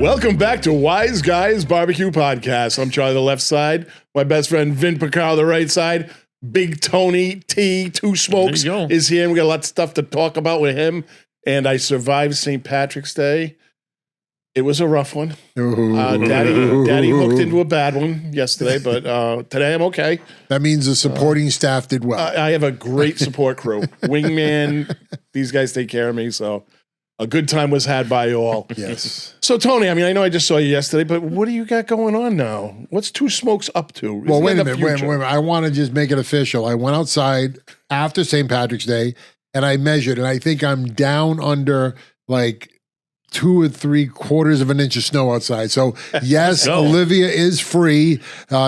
Welcome back to Wise Guys BBQ Podcast. I'm Charlie, the left side. My best friend Vin Picard, the right side. Big Tony T, Two Smokes, is here. And we got a lot of stuff to talk about with him. And I survived St. Patrick's Day. It was a rough one. Daddy looked into a bad one yesterday, but today I'm okay. That means the supporting staff did well. I have a great support crew. Wingman, these guys take care of me, so a good time was had by you all. Yes. So, Tony, I mean, I know I just saw you yesterday, but what do you got going on now? What's Two Smokes up to? Well, wait a minute. I want to just make it official. I went outside after St. Patrick's Day, and I measured, and I think I'm down under like 2 or 3/4 of an inch of snow outside. So yes, Olivia is free.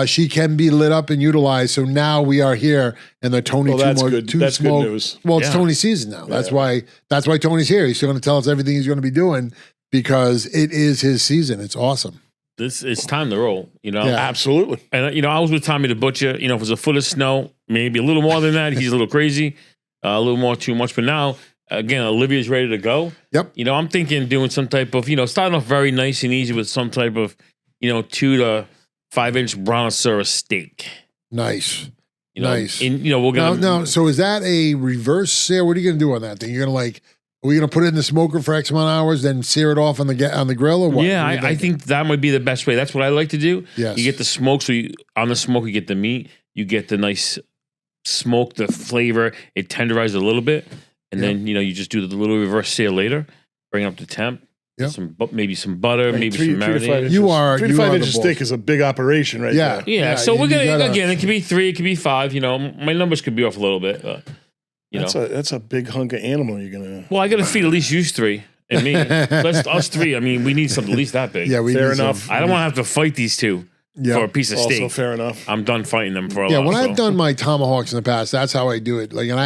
She can be lit up and utilized. So now we are here in the Tony that's good. That's good news. Well, it's Tony season now. That's why Tony's here. He's going to tell us everything he's going to be doing because it is his season. It's awesome. It's time to roll, you know? Yeah, absolutely. And, I was with Tommy the Butcher. You know, if it was a foot of snow, maybe a little more than that. He's a little crazy, a little more too much. But now, again, Olivia's ready to go. Yep. You know, I'm thinking doing some type of, starting off very nice and easy with some type of, 2 to 5 inch brontosaurus steak. Nice. Nice. And, we're going to. No. So is that a reverse sear? What are you going to do on that thing? You're going to are we going to put it in the smoker for X amount of hours, then sear it off on the grill or what? Yeah, I think that might be the best way. That's what I like to do. Yes. You get the smoke. So on the smoke, you get the meat. You get the nice smoke, the flavor. It tenderizes a little bit. And then, you just do the little reverse sear later, bring it up to temp, maybe some butter, maybe some marinade. 3 to 5 inch steak is a big operation right there. Yeah. So we're going to, again, it could be 3, it could be 5, my numbers could be off a little bit. That's a big hunk of animal you're going to. Well, I got to feed at least you 3 and me. Us 3, I mean, we need something at least that big. Yeah, fair enough. I don't want to have to fight these two. For a piece of steak. Also fair enough. I'm done fighting them for a lot. Yeah, when I've done my tomahawks in the past, that's how I do it. And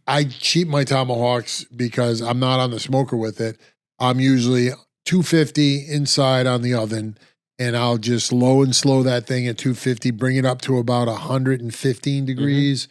I cheat my tomahawks because I'm not on the smoker with it. I'm usually 250 inside on the oven, and I'll just low and slow that thing at 250, bring it up to about 115 degrees,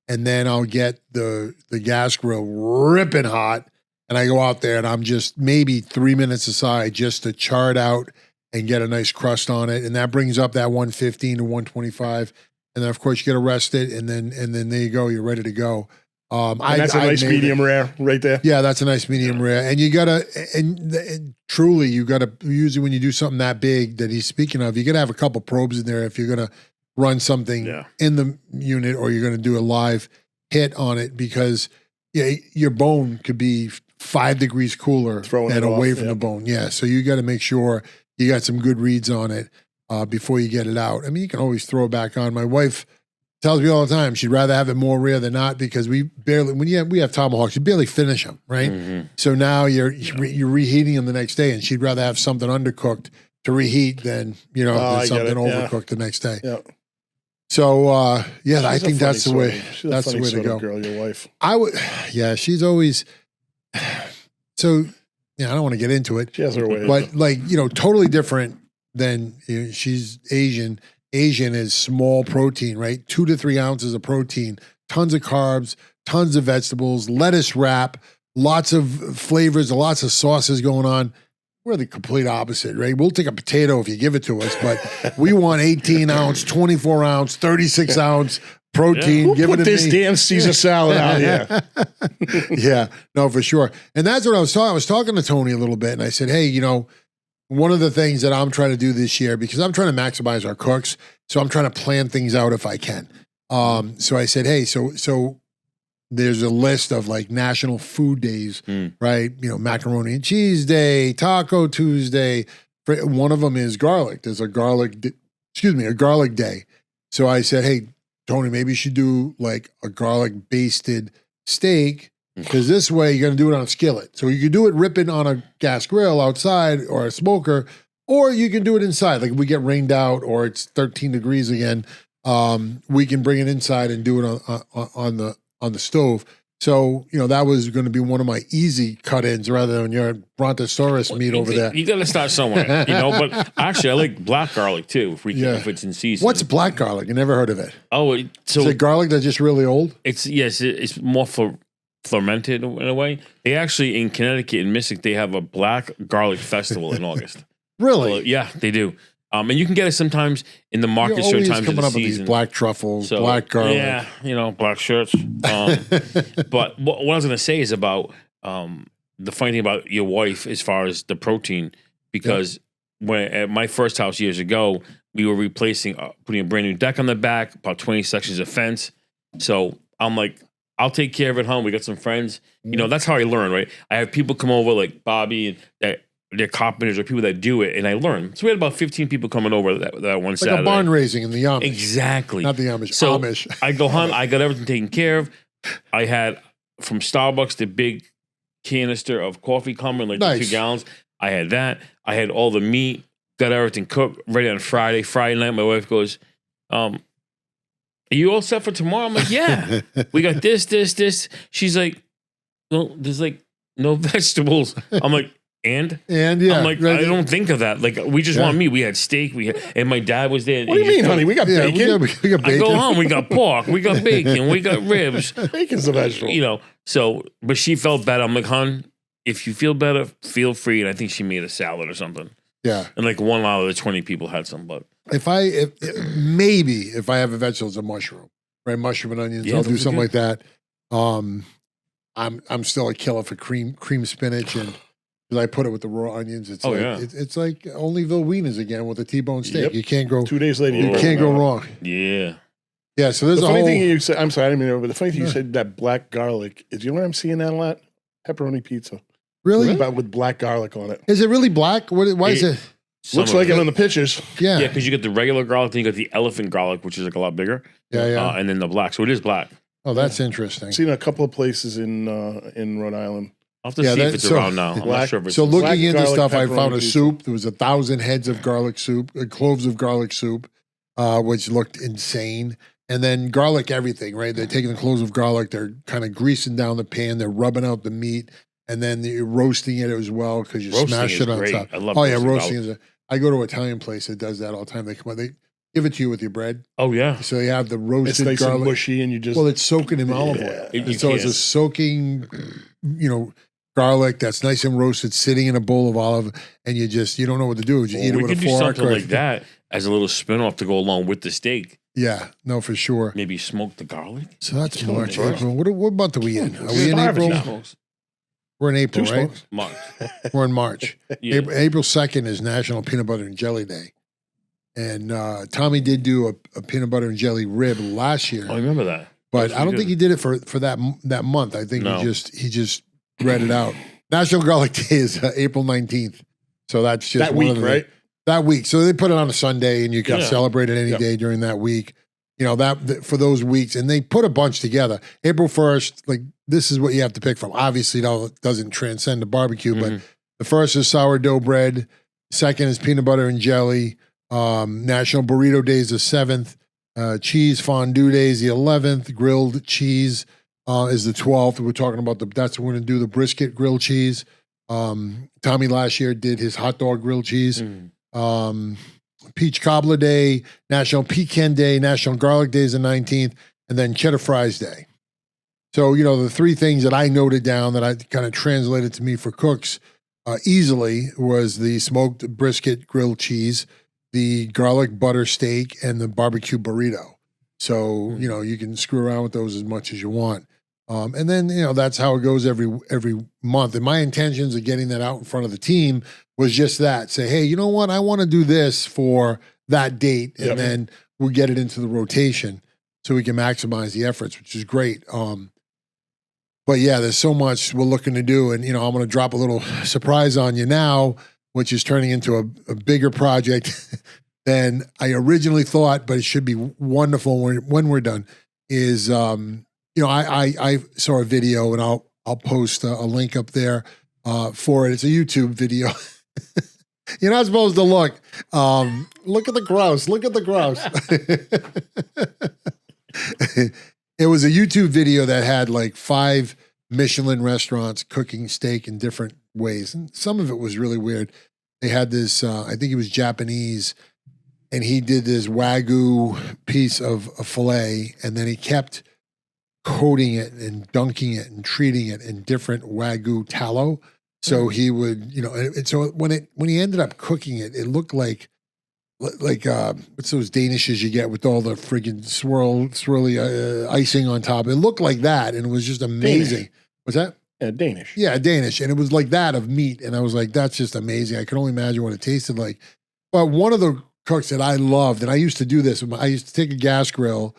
and then I'll get the gas grill ripping hot, and I go out there and I'm just maybe 3 minutes aside just to char it out and get a nice crust on it, and that brings up that 115 to 125, and then of course you got to rest it, and then there you go, you're ready to go. That's a nice medium rare right there. Yeah, that's a nice medium rare. And you gotta, and truly, you gotta, usually when you do something that big that he's speaking of, you gotta have a couple probes in there if you're gonna run something in the unit or you're gonna do a live hit on it because your bone could be 5 degrees cooler and away from the bone. Yeah, so you gotta make sure you got some good reads on it before you get it out. I mean, you can always throw it back on. My wife tells me all the time she'd rather have it more rare than not because we have tomahawks, you barely finish them, right? Mm-hmm. So now you're reheating them the next day, and she'd rather have something undercooked to reheat than than something overcooked the next day. Yeah. So I think that's the way. That's the way to go. Girl, your wife. I would. Yeah, she's always. So I don't want to get into it. She has her way, but totally different than she's Asian. Asian is small protein, right? 2 to 3 ounces of protein, tons of carbs, tons of vegetables, lettuce wrap, lots of flavors, lots of sauces going on. We're the complete opposite, right? We'll take a potato if you give it to us, but we want 18 ounce, 24 ounce, 36 ounce protein. We'll give put it to this damn Caesar salad out here. Yeah, no, for sure. And that's what I was talking. I was talking to Tony a little bit, and I said, hey, one of the things that I'm trying to do this year, because I'm trying to maximize our cooks, so I'm trying to plan things out if I can. So I said, hey, so there's a list of like national food days, right? Macaroni and cheese day, Taco Tuesday. One of them is garlic. There's a garlic day. So I said, hey, Tony, maybe you should do like a garlic basted steak. Because this way you're going to do it on a skillet. So you can do it ripping on a gas grill outside or a smoker, or you can do it inside. Like if we get rained out or it's 13 degrees again, we can bring it inside and do it on the stove. So, that was going to be one of my easy cut-ins rather than your brontosaurus meat over there. You got to start somewhere, but actually I like black garlic too if it's in season. What's black garlic? I never heard of it. Oh, so is it garlic that's just really old? It's more for fermented in a way. They actually, in Connecticut and Mystic, they have a black garlic festival in August. Really? Well, yeah, they do. And you can get it sometimes in the market certain times of the coming up season. with these black truffles, black garlic. Yeah, black shirts. But what I was going to say is about the funny thing about your wife as far as the protein, because when at my first house years ago, we were replacing, putting a brand new deck on the back, about 20 sections of fence. So I'm like, I'll take care of it, home. We got some friends. You know, that's how I learn, right? I have people come over like Bobby and that they're carpenters or people that do it, and I learn. So we had about 15 people coming over that one Saturday. Like a barn raising in the Amish. Exactly. Not the Amish. So Amish. I go home. I got everything taken care of. I had from Starbucks the big canister of coffee coming, like the 2 gallons. I had that. I had all the meat. Got everything cooked, ready on Friday. Friday night, my wife goes, are you all set for tomorrow? I'm like, yeah. We got this. She's like, well, there's like no vegetables. I'm like, and yeah, I'm like, I don't think of that. Like, we just want meat. We had steak. And my dad was there. What do you mean, honey? We got bacon. We got bacon. I go home. We got pork. We got bacon. We got ribs. Bacon's a vegetable. You know. So, but she felt better. I'm like, hon, if you feel better, feel free. And I think she made a salad or something. Yeah. And like 1 out of the 20 people had some. But if I have a vegetable, it's a mushroom, right? Mushroom and onions. Yeah, I'll do something good. like that. I'm still a killer for cream spinach and. I put it with the raw onions. It's it's like Onlyville wieners again with a T-bone steak. Yep. You can't go 2 days later. You can't go wrong. Yeah. Yeah. So there's the a funny whole thing you said. I'm sorry, I didn't mean to, but the funny thing you said that black garlic is. You know what I'm seeing that a lot? Pepperoni pizza. Really? But with black garlic on it. Is it really black? Why is it? Looks like it on the pictures. Yeah. Yeah, because you get the regular garlic, then you got the elephant garlic, which is like a lot bigger. Yeah. And then the black. So it is black. Oh, that's interesting. I've seen a couple of places in Rhode Island. I'll have to see if it's around now. I'm not sure if it's so looking into garlic, stuff, I found a pizza. soup. There was 1,000 heads of garlic soup, cloves of garlic soup, which looked insane. And then garlic everything, right? They're taking the cloves of garlic, they're kind of greasing down the pan, they're rubbing out the meat, and then you're roasting it as well because you smash it on top. I love roasting is I go to an Italian place that does that all the time. They come out, they give it to you with your bread. Oh, yeah. So you have the roasted It's nice garlic. and mushy, and you just... Well, it's soaking in olive oil. It's a soaking, garlic that's nice and roasted, sitting in a bowl of olive, and you don't know what to do. You eat it with a fork. We could do something like that as a little spin-off to go along with the steak. Yeah, no, for sure. Maybe smoke the garlic. So that's March, April. What month are we in? Are we in April? No. We're in April, right? March. We're in March. Yeah. April 2nd is National Peanut Butter and Jelly Day. And Tommy did do a peanut butter and jelly rib last year. I remember that. But I don't think he did it for that month. I think he just read it out. National Garlic Day is April 19th. So that's just that week, right? That week. So they put it on a Sunday and you can celebrate it any day during that week. For those weeks. And they put a bunch together. April 1st, like this is what you have to pick from. Obviously, it doesn't transcend the barbecue, but the first is sourdough bread. Second is peanut butter and jelly. National Burrito Day is the 7th. Cheese Fondue Day is the 11th. Grilled cheese is the 12th. We're talking about that's when we're going to do the brisket grilled cheese. Tommy last year did his hot dog grilled cheese. Peach Cobbler Day, National Pecan Day, National Garlic Day is the 19th, and then Cheddar Fries Day. So, the 3 things that I noted down that I kind of translated to me for cooks easily was the smoked brisket grilled cheese, the garlic butter steak, and the barbecue burrito. So, you can screw around with those as much as you want. And then, that's how it goes every month. And my intentions of getting that out in front of the team was just that. Say, hey, you know what? I want to do this for that date. And then we'll get it into the rotation so we can maximize the efforts, which is great. But yeah, there's so much we're looking to do. And, I'm going to drop a little surprise on you now, which is turning into a bigger project than I originally thought, but it should be wonderful when we're done, is, I saw a video, and I'll post a link up there for it. It's a YouTube video. You're not supposed to look. Look at the grouse. Look at the grouse. It was a YouTube video that had like 5 Michelin restaurants cooking steak in different ways. And some of it was really weird. They had this, I think he was Japanese, and he did this Wagyu piece of a filet, and then he kept coating it and dunking it and treating it in different Wagyu tallow. So he would, and so when he ended up cooking it, it looked like what's those Danishes you get with all the friggin' swirly icing on top. It looked like that, and it was just amazing. Danish. What's that? Danish. Yeah, Danish, and it was like that of meat, and I was like, that's just amazing. I can only imagine what it tasted like. But one of the cooks that I loved, and I used to do this. I used to take a gas grill.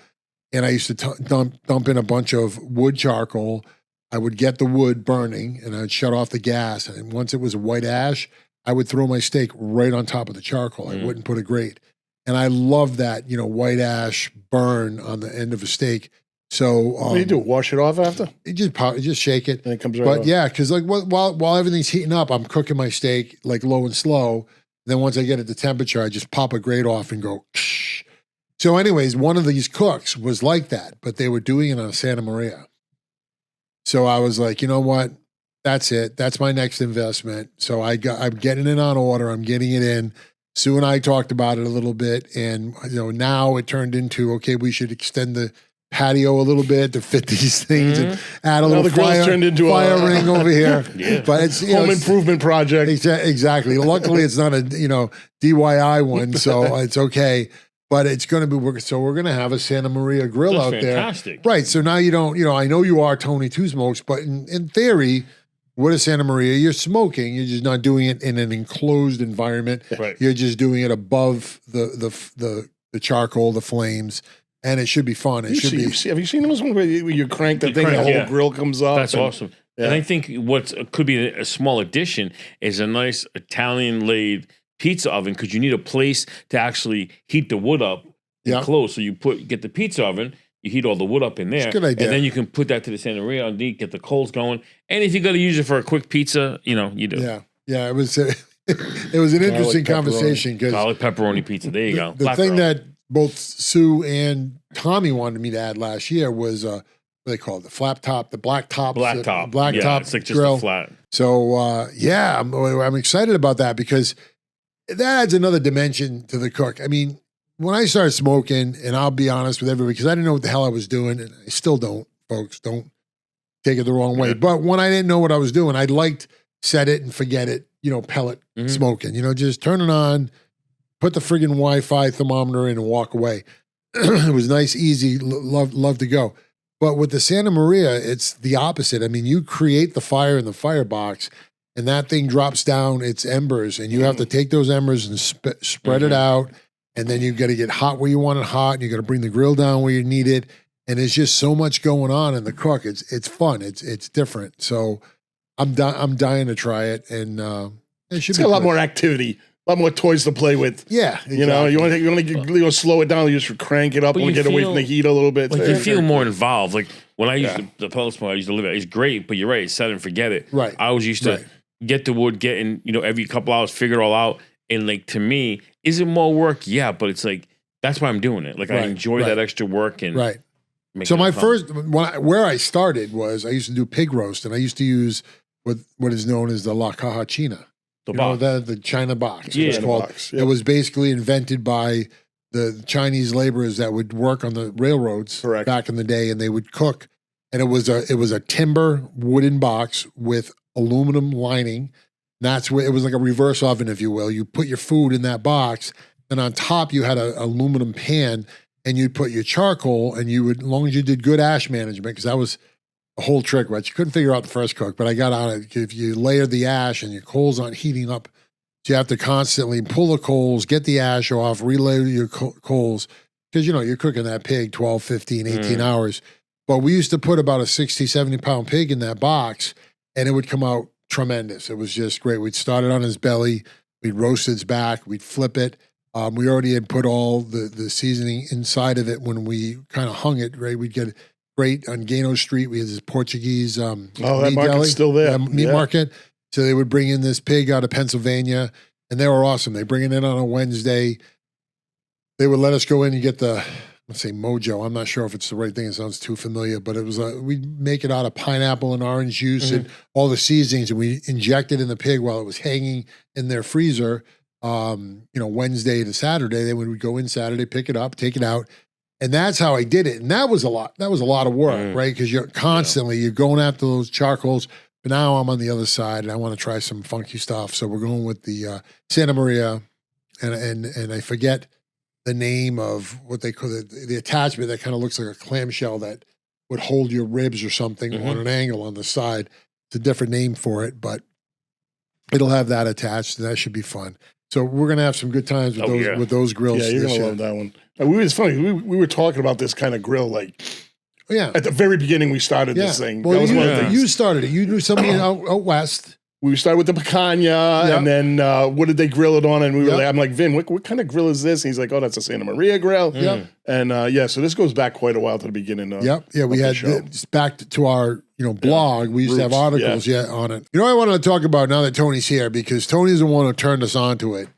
And I used to dump in a bunch of wood charcoal. I would get the wood burning, and I'd shut off the gas. And once it was white ash, I would throw my steak right on top of the charcoal. I wouldn't put a grate. And I love that, white ash burn on the end of a steak. So what do you do? Wash it off after? You just shake it. And it comes right But off. yeah, because like while everything's heating up, I'm cooking my steak like low and slow. Then once I get it to temperature, I just pop a grate off and go. Ksh. So anyways, one of these cooks was like that, but they were doing it on Santa Maria. So I was like, you know what? That's it. That's my next investment. So I'm getting it on order. I'm getting it in. Sue and I talked about it a little bit, and now it turned into, okay, we should extend the patio a little bit to fit these things and add a little fire ring over here. Yeah. But it's home improvement project. Exactly. Luckily, it's not a DIY one, so it's okay. But it's going to be, so we're going to have a Santa Maria grill out fantastic. there. Right. So now you don't, I know you are Tony Two Smokes, but in theory, with a Santa Maria, you're smoking. You're just not doing it in an enclosed environment. Right. You're just doing it above the charcoal, the flames, and it should be fun. It should be. Have you seen those ones where you crank the thing, the whole grill comes up? That's awesome. Yeah. And I think what could be a small addition is a nice Italian-laid pizza oven, because you need a place to actually heat the wood up and close. So you get the pizza oven, you heat all the wood up in there, good idea. And then you can put that to the Santa Maria underneath, get the coals going. And if you got to use it for a quick pizza, you do. Yeah. It was an interesting conversation because garlic pepperoni pizza. There you go. The thing that both Sue and Tommy wanted me to add last year was what they call it, the flap top, the black top, it's like just grill. a flat. So I'm excited about that because that adds another dimension to the cook. I mean, when I started smoking, and I'll be honest with everybody, because I didn't know what the hell I was doing, and I still don't, folks. Don't take it the wrong way. But when I didn't know what I was doing, I liked set it and forget it, pellet smoking. Just turn it on, put the friggin' Wi-Fi thermometer in and walk away. It was nice, easy, love to go. But with the Santa Maria, it's the opposite. I mean, you create the fire in the firebox, and that thing drops down its embers, and you have to take those embers and spread it out, and then you got to get hot where you want it hot, and you got to bring the grill down where you need it, and there's just so much going on in the cook. It's fun. It's different. So I'm dying to try it, and it should be a lot more activity. A lot more toys to play with. Yeah, exactly. You want to slow it down. You just crank it up and get away from the heat a little bit. Like you feel more involved. Like when I used the pellet smoke, I used to live it. It's great, but you're right. Set and forget it. Right. I always used to get the wood, every couple hours, figure it all out. And like to me, is it more work? Yeah, but it's like that's why I'm doing it. Like I enjoy that extra work and So my first where I started was I used to do pig roast, and I used to use what is known as the La Caja China. The China box. Yeah, it was called. It was basically invented by the Chinese laborers that would work on the railroads back in the day, and they would cook. And it was a timber wooden box with aluminum lining. That's where it was like a reverse oven, if you will. You put your food in that box, and on top you had an aluminum pan, and you'd put your charcoal, and you would, as long as you did good ash management, because that was a whole trick, right? You couldn't figure out the first cook, but I got on it. If you layer the ash and your coals aren't heating up, so you have to constantly pull the coals, get the ash off, relayer your coals, because, you're cooking that pig 12, 15, 18 hours. But we used to put about a 60, 70-pound pig in that box, and it would come out tremendous. It was just great. We'd start it on his belly, we'd roast its back, we'd flip it. We already had put all the seasoning inside of it when we kind of hung it, right? We'd get great on Gano Street. We had this Portuguese that meat market's deli, still there. Meat market. So they would bring in this pig out of Pennsylvania, and they were awesome. They bring it in on a Wednesday. They would let us go in and get the, let's say Mojo. I'm not sure if it's the right thing. It sounds too familiar, but it was we'd make it out of pineapple and orange juice and all the seasonings, and we inject it in the pig while it was hanging in their freezer. Wednesday to Saturday. Then we would go in Saturday, pick it up, take it out. And that's how I did it. And that was a lot. That was a lot of work, right? Because you're constantly, you're going after those charcoals. But now I'm on the other side and I want to try some funky stuff. So we're going with the Santa Maria, and I forget the name of what they call the attachment that kind of looks like a clamshell that would hold your ribs or something on an angle on the side. It's a different name for it, but it'll have that attached, and that should be fun. So we're gonna have some good times with those grills. Yeah, you're gonna love that one. It's funny. We were talking about this kind of grill like. At the very beginning, we started this thing. Well, you started it. You knew somebody out west. We started with the picanha, and then what did they grill it on? And we were like, I'm like, Vin, what kind of grill is this? And he's like, oh, that's a Santa Maria grill. And so this goes back quite a while to the beginning. We had back to our blog. We used to have articles on it. I wanted to talk about now that Tony's here because Tony's the one who turned us on to it,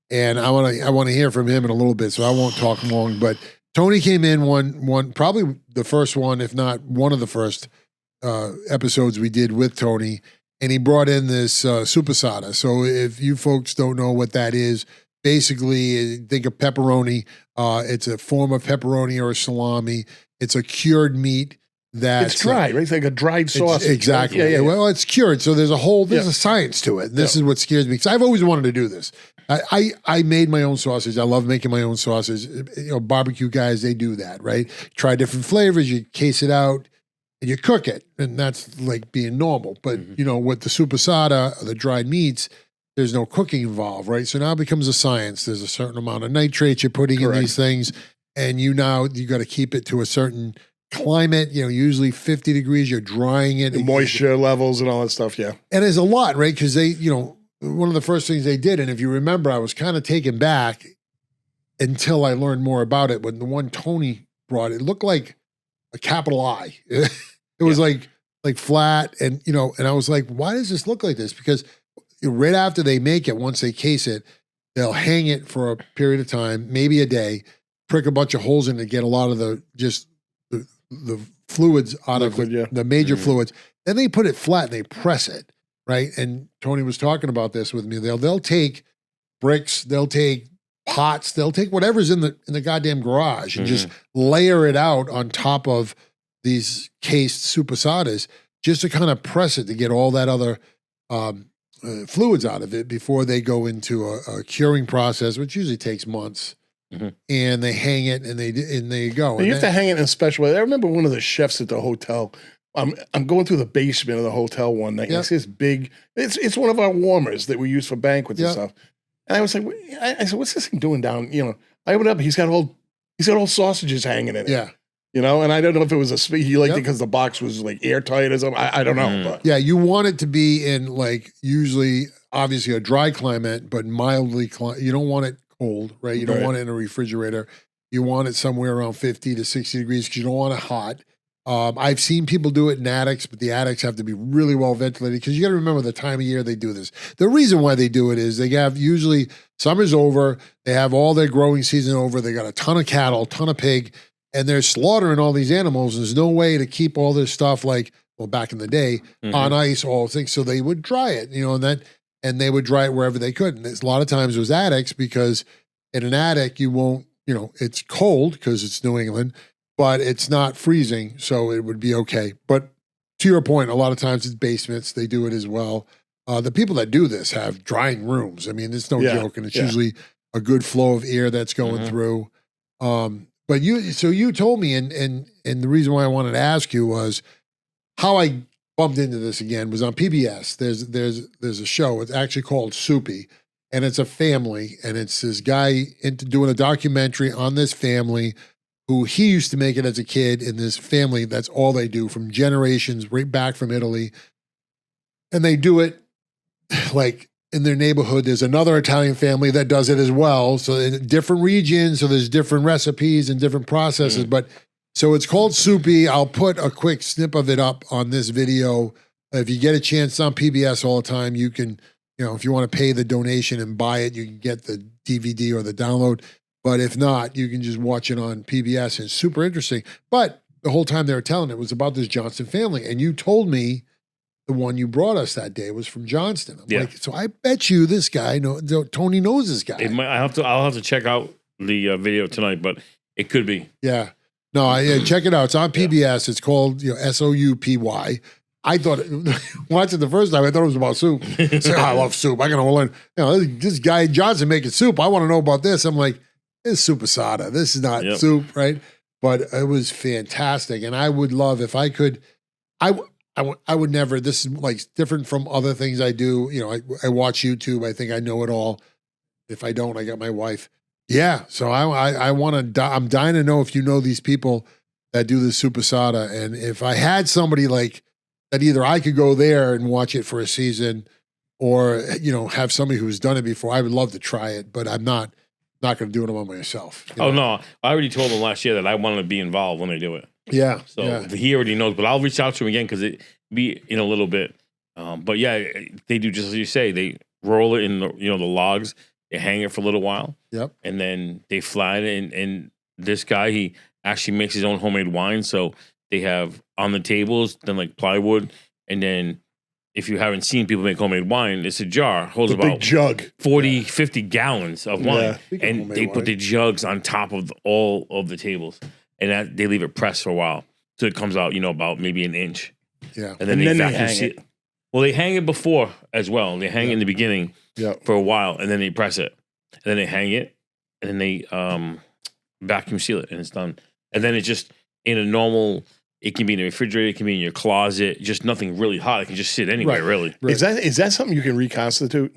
and I want to hear from him in a little bit, so I won't talk long, but. Tony came in one probably the first one, if not one of the first episodes we did with Tony, and he brought in this supersada. So if you folks don't know what that is, basically think of pepperoni. It's a form of pepperoni or a salami. It's a cured meat that's it's dry, right? It's like a dried sausage. Exactly. Right? Yeah. Well, it's cured, so there's a science to it. And this is what scares me because I've always wanted to do this. I made my own sausage. I love making my own sausage. Barbecue guys, they do that, right? Try different flavors, you case it out, and you cook it. And that's like being normal. But, with the supersada, the dried meats, there's no cooking involved, right? So now it becomes a science. There's a certain amount of nitrates you're putting in these things. And you got to keep it to a certain climate, usually 50 degrees, you're drying it. The moisture levels and all that stuff, yeah. And there's a lot, right? Because they, one of the first things they did, and if you remember, I was kind of taken back until I learned more about it. When the one Tony brought, it looked like a capital I. It was like flat, and and I was like, why does this look like this? Because right after they make it, once they case it, they'll hang it for a period of time, maybe a day, prick a bunch of holes in it to get a lot of the fluids out of the major fluids. Then they put it flat and they press it. Right. And Tony was talking about this with me. They'll take bricks, they'll take pots, they'll take whatever's in the goddamn garage and just layer it out on top of these cased supersadas just to kind of press it to get all that other fluids out of it before they go into a curing process, which usually takes months. And they hang it and they go. You have to hang it in a special way. I remember one of the chefs at the hotel. I'm going through the basement of the hotel one night. It's this big. It's one of our warmers that we use for banquets and stuff. And I was like, I said, what's this thing doing down? I opened up. He's got all sausages hanging in it. Yeah. And I don't know if it was he liked it because the box was like airtight or something. I don't know. But. Yeah, you want it to be in usually obviously a dry climate, but mildly. You don't want it cold, right? You don't want it in a refrigerator. You want it somewhere around 50 to 60 degrees because you don't want it hot. I've seen people do it in attics, but the attics have to be really well ventilated because you got to remember the time of year they do this. The reason why they do it is they have usually summer's over, they have all their growing season over, they got a ton of cattle, ton of pig, and they're slaughtering all these animals. There's no way to keep all this stuff back in the day on ice, all things. So they would dry it, and they would dry it wherever they could. And a lot of times it was attics because in an attic you won't, it's cold because it's New England. But it's not freezing, so it would be okay. But to your point, a lot of times it's basements. They do it as well. The people that do this have drying rooms. I mean, it's no joke, and it's usually a good flow of air that's going through. But you told me, and the reason why I wanted to ask you was how I bumped into this again was on PBS. There's a show. It's actually called Soupy, and it's a family, and it's this guy doing a documentary on this family who he used to make it as a kid in this family. That's all they do from generations right back from Italy. And they do it like in their neighborhood. There's another Italian family that does it as well. So in different regions, so there's different recipes and different processes. But so it's called Soupy. I'll put a quick snip of it up on this video. If you get a chance, it's on PBS all the time. You can, if you want to pay the donation and buy it, you can get the DVD or the download. But if not, you can just watch it on PBS. It's super interesting. But the whole time they were telling it was about this Johnston family. And you told me the one you brought us that day was from Johnston. I'm like, so I bet you this guy, Tony knows this guy. I'll have to check out the video tonight, but it could be. Yeah. No, check it out. It's on PBS. It's called Soupy. I thought watching the first time, I thought it was about soup. I love soup. I gotta learn. This guy Johnson making soup. I want to know about this. I'm like, this is soup asada. This is not soup, right? But it was fantastic, and I would love if I could. I would never. This is like different from other things I do. I watch YouTube. I think I know it all. If I don't, I got my wife. Yeah, so I want to. I'm dying to know if you know these people that do the soup asada, and if I had somebody like that, either I could go there and watch it for a season, or have somebody who's done it before. I would love to try it, but I'm not going to do it by myself. No, I already told him last year that I wanted to be involved when they do it. Yeah, so he already knows, but I'll reach out to him again because it be in a little bit. But yeah, they do just as you say. They roll it in the the logs. They hang it for a little while. Yep. And then they fly it. And this guy, he actually makes his own homemade wine. So they have on the tables, then like plywood. And then if you haven't seen people make homemade wine, it's a jar. Holds about big jug. 40, 50 gallons of wine. Yeah. And they put the jugs on top of all of the tables. And they leave it pressed for a while. So it comes out, about maybe an inch. Yeah. And then they hang it. Well, they hang it before as well. They hang it in the beginning for a while, and then they press it. And then they hang it, and then they vacuum seal it, and it's done. And then it's just in a normal, it can be in the refrigerator, it can be in your closet, just nothing really hot. It can just sit anywhere, really. Right. Is that something you can reconstitute?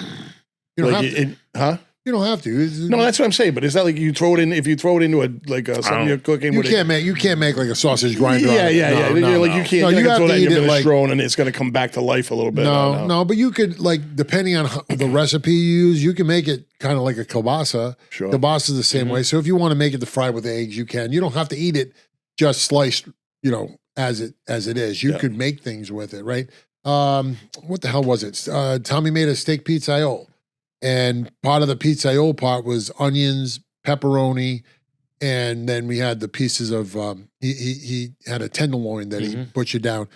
You don't have to. Huh? You don't have to. No, that's what I'm saying. But is that like you throw it in? If you throw it into something you're cooking, you can't make like a sausage grinder. Yeah. You can't. No, you have throw to that eat in your it like minestrone, and it's going to come back to life a little bit. No, but you could depending on the recipe you use, you can make it kind of like a kielbasa. Sure, kielbasa is the same way. So if you want to make it to fry with eggs, you can. You don't have to eat it just sliced. As it is. You could make things with it, right? What the hell was it? Tommy made a steak pizzaiole. And part of the pizzaiole part was onions, pepperoni, and then we had the pieces of he had a tenderloin that he butchered down.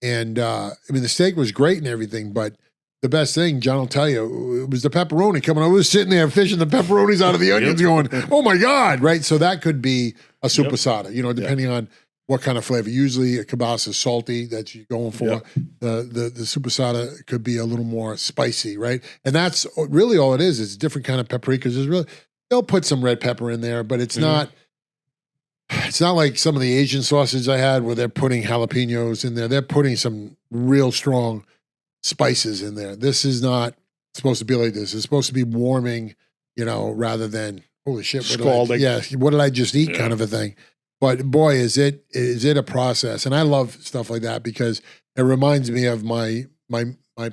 And the steak was great and everything, but the best thing, John will tell you, it was the pepperoni coming. I was sitting there fishing the pepperonis out of the onions going, oh my God, right? So that could be a soup asada, depending on what kind of flavor. Usually a kielbasa is salty that you're going for. Yep. The soup asada could be a little more spicy, right? And that's really all it is. It's a different kind of paprikas. They'll put some red pepper in there, but it's not like some of the Asian sausages I had where they're putting jalapenos in there. They're putting some real strong spices in there. This is not supposed to be like this. It's supposed to be warming, rather than holy shit, scalding. What did I just eat kind of a thing. But boy, is it a process. And I love stuff like that because it reminds me of my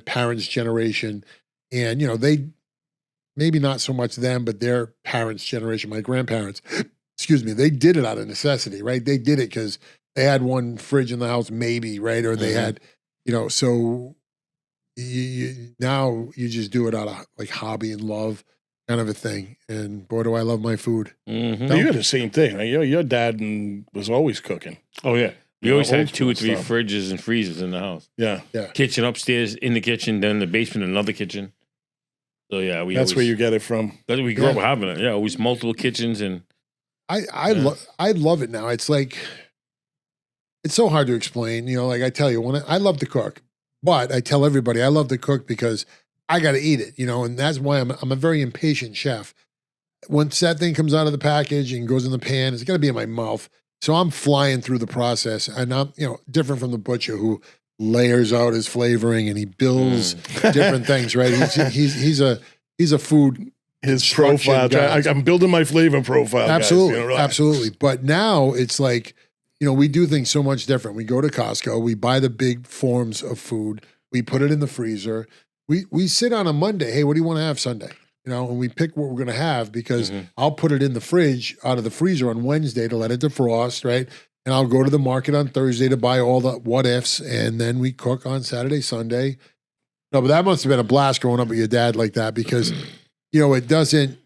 parents' generation. And, they, maybe not so much them, but their parents' generation, my grandparents, they did it out of necessity, right? They did it because they had one fridge in the house, maybe, right? Or they had, so now you just do it out of like hobby and love. Kind of a thing, and boy, do I love my food. Mm-hmm. You had the same thing. Right? Your dad was always cooking. Oh yeah, we always had 2 or 3 fridges and freezers in the house. Yeah. Kitchen upstairs, in the kitchen, then the basement, another kitchen. So yeah, that's where you get it from. We grew up having it. Yeah, always multiple kitchens, and I love it now. It's like it's so hard to explain. Like I tell you, I love to cook, but I tell everybody I love to cook because I got to eat it, and that's why I'm a very impatient chef. Once that thing comes out of the package and goes in the pan, it's got to be in my mouth. So I'm flying through the process, and I'm, different from the butcher who layers out his flavoring and he builds different things, right? He's a food his profile. I'm building my flavor profile. Absolutely, guys, absolutely. But now it's like, we do things so much different. We go to Costco, we buy the big forms of food, we put it in the freezer. We sit on a Monday. Hey, what do you want to have Sunday? And we pick what we're going to have because I'll put it in the fridge out of the freezer on Wednesday to let it defrost, right? And I'll go to the market on Thursday to buy all the what ifs, and then we cook on Saturday, Sunday. No, but that must have been a blast growing up with your dad like that because, it doesn't.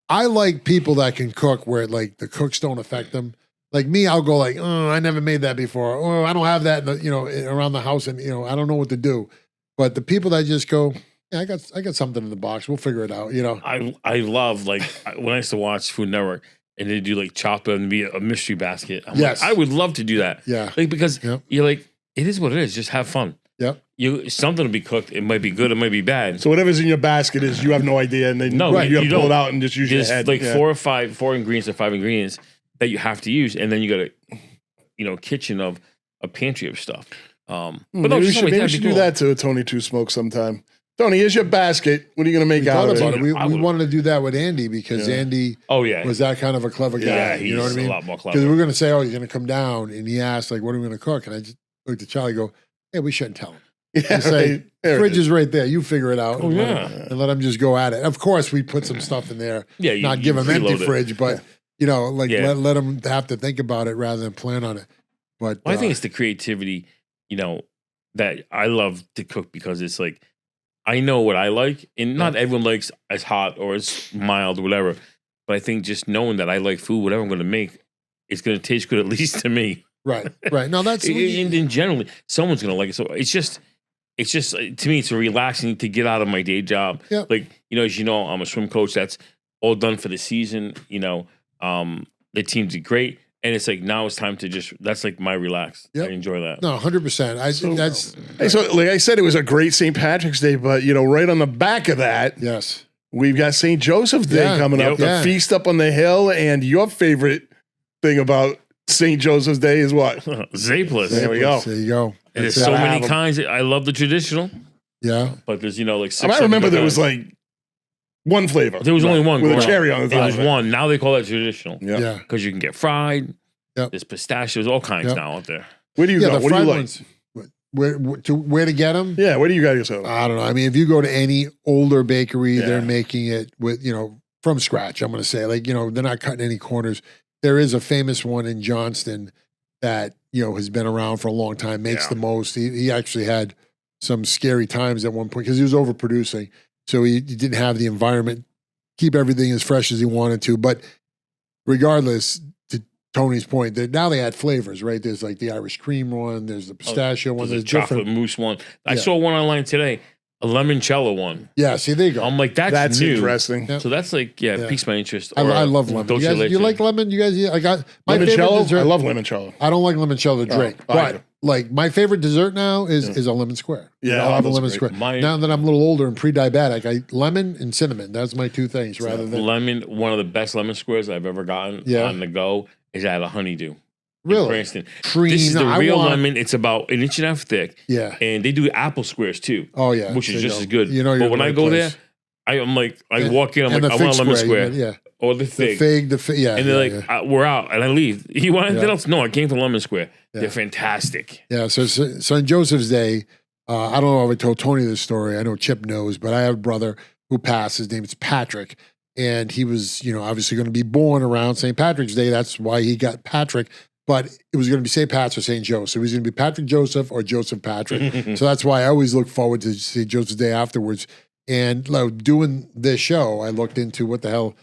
I like people that can cook where like the cooks don't affect them. Like me, I'll go like, oh, I never made that before. Oh, I don't have that, around the house, and I don't know what to do. But the people that just go, yeah, I got something in the box. We'll figure it out. I love when I used to watch Food Network. and they do like chop them and be a mystery basket. I'm Yes. like, I would love to do that. Yeah. Like, because you're like, it is what it is. Just have fun. Yep. Something will be cooked. It might be good. It might be bad. So whatever's in your basket is you have no idea, and then you have to pull it out and just use your head. Like 4 ingredients or 5 ingredients that you have to use, and then you got a kitchen of a pantry of stuff. But maybe we should do that to Tony Two Smokes sometime. Tony, here's your basket. What are you going to make out of it? We wanted to do that with Andy because Andy was that kind of a clever guy. Yeah, you know what I mean? A lot more clever. Because we were going to say, oh, he's going to come down. And he asked, like, what are we going to cook? And I just looked at Charlie and go, hey, we shouldn't tell him. Yeah, say, fridge is right there. You figure it out. Oh, and let him just go at it. Of course, we put some stuff in there. Yeah, not give him empty fridge, but, let him have to think about it rather than plan on it. But I think it's the creativity, that I love to cook because it's like, I know what I like, and not everyone likes as hot or as mild or whatever. But I think just knowing that I like food, whatever I'm going to make, it's going to taste good at least to me. Right. No, that's and generally someone's going to like it. So it's just to me, it's relaxing to get out of my day job. Yep. Like as you know, I'm a swim coach. That's all done for the season. The team did great. And it's like, now it's time to that's like my relax. Yep. I enjoy that. No, 100%. So like I said, it was a great St. Patrick's Day, but right on the back of that, yes, we've got St. Joseph's Day coming up, the feast up on the hill. And your favorite thing about St. Joseph's Day is what? Zaplas. There we go. There you go. And there's so many kinds. I love the traditional. Yeah. But there's, like 6 I remember there was like one flavor. There was only one. With a cherry on the top. There was one. Now they call that traditional. Yeah. Because you can get fried. Yep. There's pistachios, all kinds now out there. Where do you go? The what do you like? ones, where to get them? Yeah, where do you guys go? I don't know. I mean, if you go to any older bakery, they're making it with, from scratch. I'm going to say, like, they're not cutting any corners. There is a famous one in Johnston that, has been around for a long time, makes the most. He actually had some scary times at one point because he was overproducing. So he didn't have the environment, keep everything as fresh as he wanted to. But regardless, to Tony's point, that now they add flavors, right? There's like the Irish cream one, there's the pistachio one, there's chocolate mousse one. I saw one online today, a limoncello one. Yeah, see, there you go. I'm like, that's new. Interesting. Yep. So that's like, piques my interest. I love lemon. You like lemon? You guys, I got my favorite dessert. I love limoncello. I don't like limoncello to drink, but like my favorite dessert now is a lemon square. Yeah, I'll have a lemon square. Now that I'm a little older and pre-diabetic, lemon and cinnamon. That's my two things. Rather than lemon, one of the best lemon squares I've ever gotten on the go is at a Honeydew. Really? Cranston. Cream. This is the real lemon. It's about 1.5 inches thick. Yeah. And they do apple squares too. Oh yeah. Which is just as good. But when I go there, I'm like, I walk in, I'm like, I want a lemon square. Yeah. Or the fig. Yeah. And they're like, we're out. And I leave. You want anything else? No, I came for lemon square. Yeah. They're fantastic. Yeah. So on Joseph's Day, I don't know if I told Tony this story. I know Chip knows, but I have a brother who passed. His name is Patrick. And he was, obviously going to be born around St. Patrick's Day. That's why he got Patrick. But it was going to be St. Pat's or St. Joseph. It was going to be Patrick Joseph or Joseph Patrick. So that's why I always look forward to St. Joseph's Day afterwards. And doing this show, I looked into what the hell,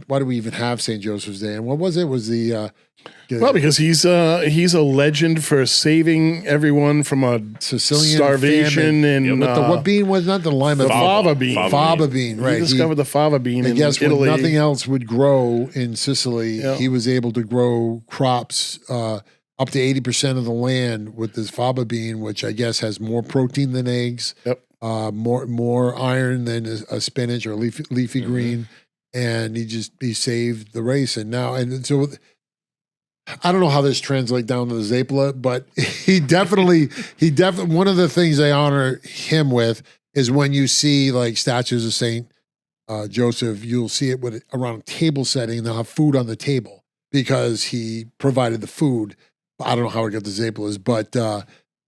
why do we even have St. Joseph's Day? And what was it? It was the because he's a legend for saving everyone from a Sicilian starvation famine. and what bean was not the lima? The fava bean. Fava bean, right? He discovered the fava bean in Italy. When nothing else would grow in Sicily, he was able to grow crops up to 80% of the land with this fava bean, which I guess has more protein than eggs. Yep. More iron than a spinach or leafy green, and he saved the race. And so I don't know how this translates down to the Zapla, but he definitely one of the things they honor him with is when you see like statues of Saint Joseph, you'll see it with around a table setting. They'll have food on the table because he provided the food. I don't know how it got the Zaplas,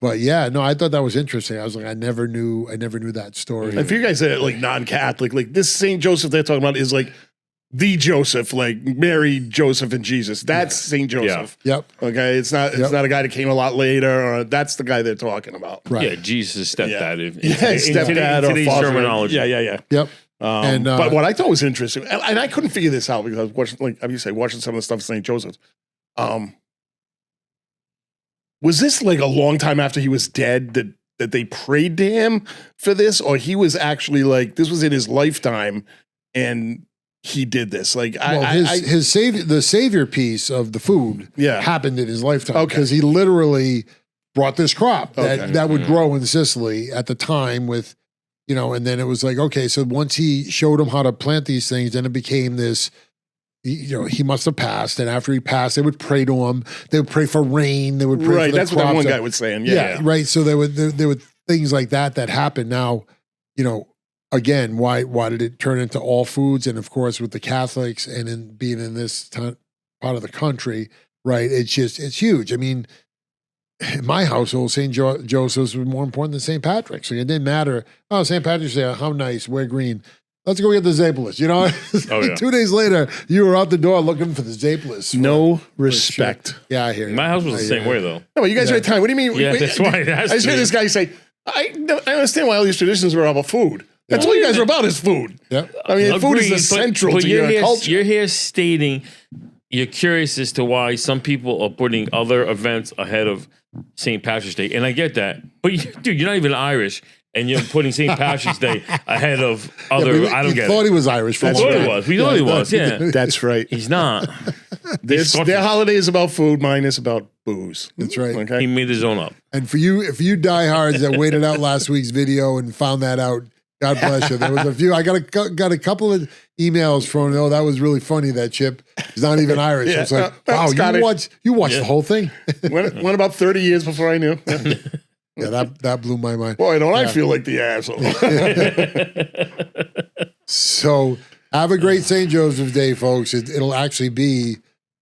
but yeah, no, I thought that was interesting. I was like, I never knew that story. And for you guys that are like non-Catholic, like this Saint Joseph they're talking about is like the Joseph, like Mary, Joseph, and Jesus. That's Saint Joseph. Yeah. Yep. Okay, it's not a guy that came a lot later, or that's the guy they're talking about. Right. Yeah, Jesus' stepdad. Stepdad or today's father. terminology. Yeah. Yep. But what I thought was interesting, and I couldn't figure this out because I was watching, like obviously watching some of the stuff St. Joseph's. Was this like a long time after he was dead that they prayed to him for this, or he was actually like this was in his lifetime and he did this. Like the savior piece of the food happened in his lifetime because he literally brought this crop that would grow in Sicily at the time with, and then it was like, okay, so once he showed him how to plant these things, then it became this, he must have passed. And after he passed, they would pray to him. They would pray for rain. They would pray for the that's what that one guy was saying. Yeah. Right. So there were things like that happened. Now, again, why did it turn into all foods? And of course, with the Catholics and in being in this part of the country, right? It's huge. I mean, in my household, St. Joseph's was more important than St. Patrick's. So it didn't matter. Oh, St. Patrick's Day, how nice, wear green. Let's go get the Zapolis. 2 days later, you were out the door looking for the Zapolis. No respect. Sure. Yeah, I hear you. My house was the same way, though. No, you guys are Italian. What do you mean? Yeah, that's why. I just hear this guy say, I understand why all these traditions were about food. That's all you guys are about is food. Yeah. I mean, food is essential to your culture. You're here stating you're curious as to why some people are putting other events ahead of St. Patrick's Day. And I get that. But, dude, you're not even Irish. And you're putting St. Patrick's Day ahead of other. I don't get it. We thought he was Irish. We thought he was. We thought he was. Yeah, that's right. He's not. Their holiday is about food. Mine is about booze. That's right. Okay? He made his own up. And for you diehards that waited out last week's video and found that out, God bless you. There was a few. I got a couple of emails from. Oh, that was really funny. That Chip is not even Irish. It's like, wow, you watched the whole thing. Went about 30 years before I knew. Yeah, that blew my mind. Boy, don't I feel like the asshole. So have a great St. Joseph's Day, folks. It'll actually be,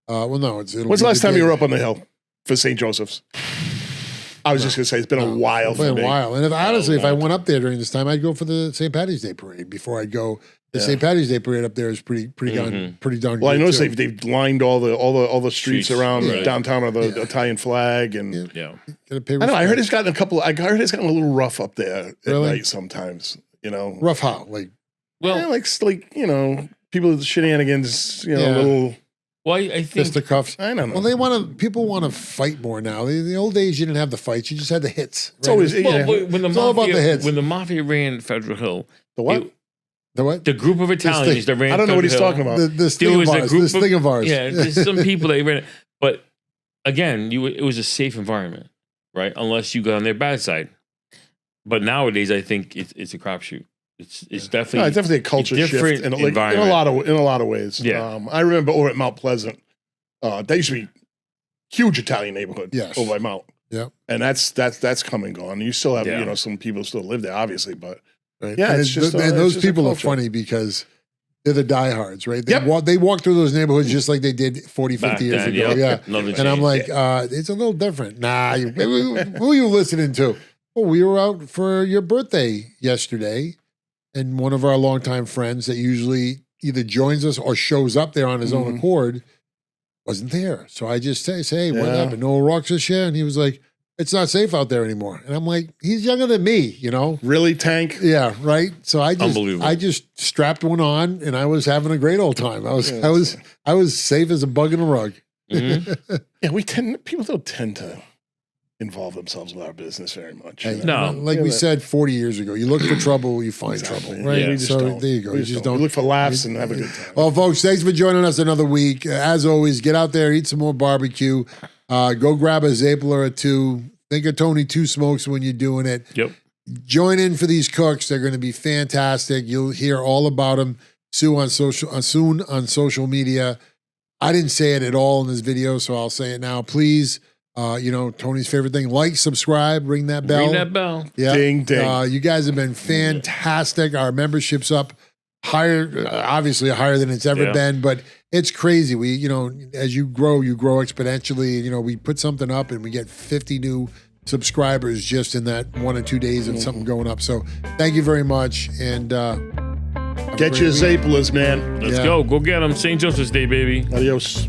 when's the last time you were up on the hill for St. Joseph's? I was just going to say, it's been a while. It's been a while. And if I went up there during this time, I'd go for the St. Patty's Day parade before I'd go. The St. Patty's Day parade up there is pretty darn good. Well, I noticed they've lined all the streets around downtown with the Italian flag and I know. I heard it's gotten a little rough up there at night sometimes. Rough how? Like people with shenanigans. A little. Well, I think fisticuffs. I don't know. Well, people want to fight more now. In the old days, you didn't have the fights; you just had the hits. Right? It's always it's all about the hits. When the mafia ran Federal Hill, the what? The what? The group of Italians that ran. I don't know what he's talking about. This thing of ours. Yeah, there's some people that ran it, but again, it was a safe environment, right? Unless you got on their bad side. But nowadays, I think it's a crapshoot. It's definitely a culture shift in a lot of ways. Yeah. I remember over at Mount Pleasant, that used to be huge Italian neighborhood over by Mount. Yeah. And that's come and gone. You still have some people still live there, obviously, but yeah, it's just and those people are funny because they're the diehards, right? They walk through those neighborhoods just like they did 40, 50 years ago. Yeah. And I'm like, it's a little different. Nah, who are you listening to? Well, we were out for your birthday yesterday. And one of our longtime friends that usually either joins us or shows up there on his own accord wasn't there. So I just say, hey, what happened? No rocks this year? And he was like, it's not safe out there anymore. And I'm like, he's younger than me, Really, Tank? Yeah, right. So I just strapped one on and I was having a great old time. I was safe as a bug in a rug. Mm-hmm. Yeah, people don't tend to involve themselves with our business very much. No, like we said 40 years ago, you look for trouble, you find trouble, right? Yeah, so there you go. You just don't. We look for laughs and have a good time. Well, folks, thanks for joining us another week. As always, get out there, eat some more barbecue. Go grab a Zapple or a two. Think of Tony Two Smokes when you're doing it. Yep. Join in for these cooks. They're going to be fantastic. You'll hear all about them soon on social media. I didn't say it at all in this video, so I'll say it now. Please. Tony's favorite thing, like, subscribe, ring that bell. Ring that bell. Yeah. Ding, ding. You guys have been fantastic. Our membership's up higher, obviously higher than it's ever been, but it's crazy. We, as you grow exponentially. We put something up and we get 50 new subscribers just in that 1 or 2 days of something going up. So thank you very much. And get your Zapolis, man. Let's go. Go get them. St. Joseph's Day, baby. Adios.